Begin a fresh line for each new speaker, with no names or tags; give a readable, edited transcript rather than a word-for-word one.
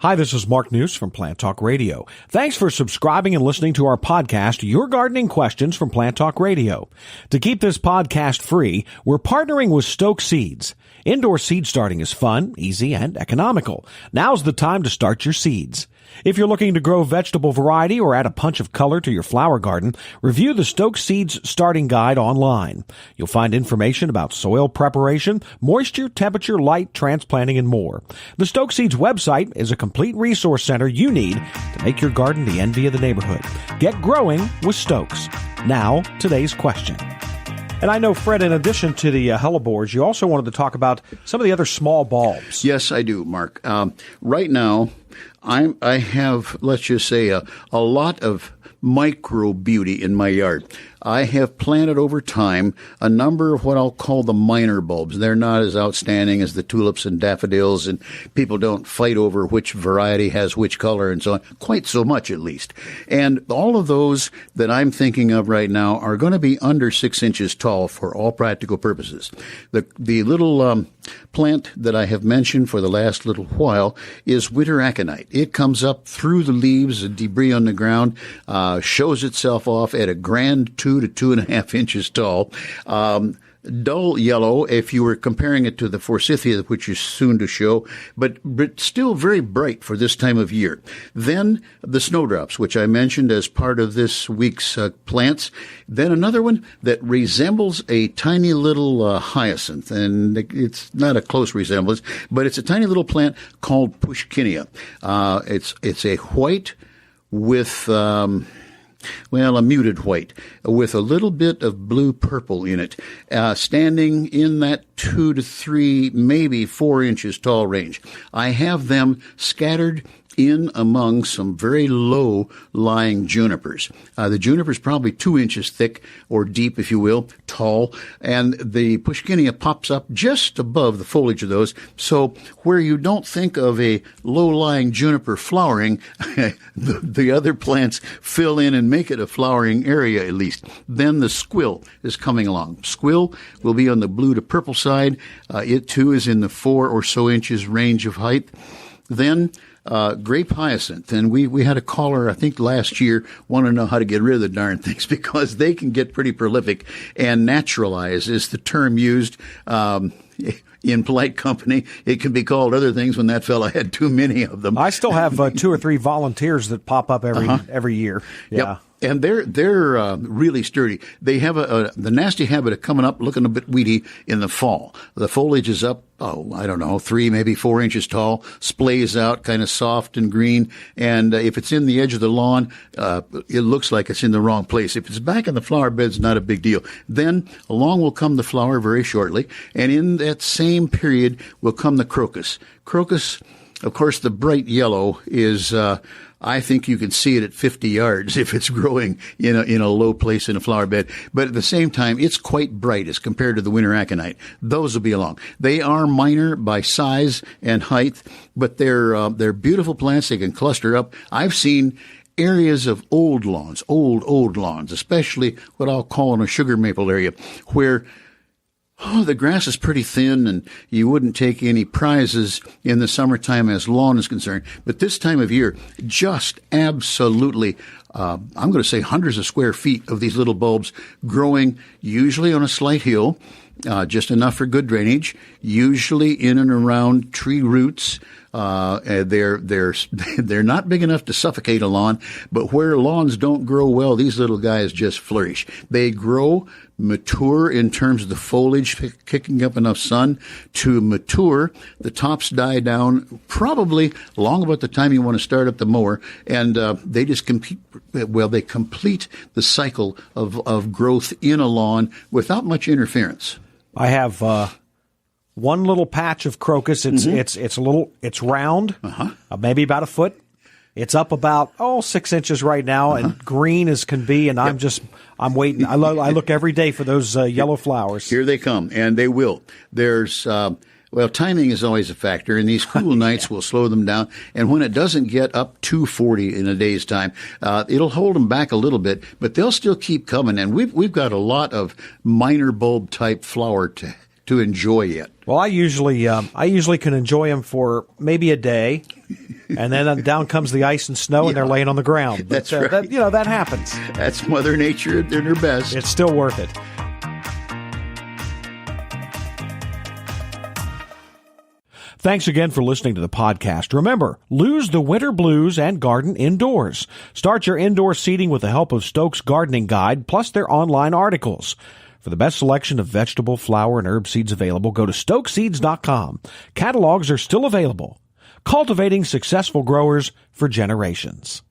Hi, this is Mark News from Plant Talk Radio. Thanks for subscribing and listening to our podcast, Your Gardening Questions from Plant Talk Radio. To keep this podcast free, we're partnering with Stoke Seeds. Indoor seed starting is fun, easy, and economical. Now's the time to start your seeds. If you're looking to grow vegetable variety or add a punch of color to your flower garden, review the Stoke Seeds Starting Guide online. You'll find information about soil preparation, moisture, temperature, light, transplanting, and more. The Stoke Seeds website is a complete resource center you need to make your garden the envy of the neighborhood. Get growing with Stokes. Now, today's question. And I know, Fred, in addition to the hellebores, you also wanted to talk about some of the other small bulbs.
Yes, I do, Mark. Right now, I have, let's just say, a lot of micro beauty in my yard. I have planted over time a number of what I'll call the minor bulbs. They're not as outstanding as the tulips and daffodils, and people don't fight over which variety has which color and so on, quite so much at least. And all of those that I'm thinking of right now are going to be under 6 inches tall for all practical purposes. The little plant that I have mentioned for the last little while is winter aconite. It comes up through the leaves, the debris on the ground, shows itself off at a grand 2 to 2.5 inches tall. Dull yellow, if you were comparing it to the forsythia, which is soon to show, but still very bright for this time of year. Then the snowdrops, which I mentioned as part of this week's plants. Then another one that resembles a tiny little hyacinth, and it's not a close resemblance, but it's a tiny little plant called pushkinia. It's a white with a muted white with a little bit of blue-purple in it, standing in that 2 to 3, maybe 4 inches tall range. I have them scattered in among some very low-lying junipers. The juniper's probably 2 inches thick, or deep, if you will, tall, and the pushkinia pops up just above the foliage of those. So where you don't think of a low-lying juniper flowering, the other plants fill in and make it a flowering area at least. Then the squill is coming along. Squill will be on the blue to purple side. It too is in the 4 or so inches range of height. Then grape hyacinth, and we had a caller, I think last year, want to know how to get rid of the darn things because they can get pretty prolific, and naturalize is the term used. In polite company, it can be called other things when that fella had too many of them.
I still have 2 or 3 volunteers that pop up every year. Yeah.
Yep. And they're really sturdy. They have the nasty habit of coming up looking a bit weedy in the fall. The foliage is up, 3, maybe 4 inches tall, splays out, kind of soft and green. And if it's in the edge of the lawn, it looks like it's in the wrong place. If it's back in the flower bed, it's not a big deal. Then along will come the flower very shortly. And in that same period will come the crocus. Crocus, of course, the bright yellow is, I think you can see it at 50 yards if it's growing in a low place in a flower bed. But at the same time, it's quite bright as compared to the winter aconite. Those will be along. They are minor by size and height, but they're beautiful plants. They can cluster up. I've seen areas of old lawns, old lawns, especially what I'll call in a sugar maple area, where the grass is pretty thin and you wouldn't take any prizes in the summertime as lawn is concerned. But this time of year, just absolutely, I'm going to say hundreds of square feet of these little bulbs growing usually on a slight hill, just enough for good drainage, usually in and around tree roots. They're not big enough to suffocate a lawn, but where lawns don't grow well, these little guys just flourish. They grow mature in terms of the foliage kicking up enough sun to mature. The tops die down probably long about the time you want to start up the mower, and they just complete the cycle of growth in a lawn without much interference.
I have one little patch of crocus. It's round, maybe about a foot. It's up about 6 inches right now, and green as can be. And I'm waiting. I look every day for those yellow flowers.
Here they come, and they will. There's timing is always a factor, and these cool nights will slow them down. And when it doesn't get up to 40 in a day's time, it'll hold them back a little bit, but they'll still keep coming. And we've got a lot of minor bulb type flower to enjoy yet.
Well, I usually can enjoy them for maybe a day, and then down comes the ice and snow, and they're laying on the ground. But,
That's right.
that happens.
That's Mother Nature at her best.
It's still worth it. Thanks again for listening to the podcast. Remember, lose the winter blues and garden indoors. Start your indoor seeding with the help of Stokes Gardening Guide, plus their online articles. For the best selection of vegetable, flower, and herb seeds available, go to stokeseeds.com. Catalogs are still available. Cultivating successful growers for generations.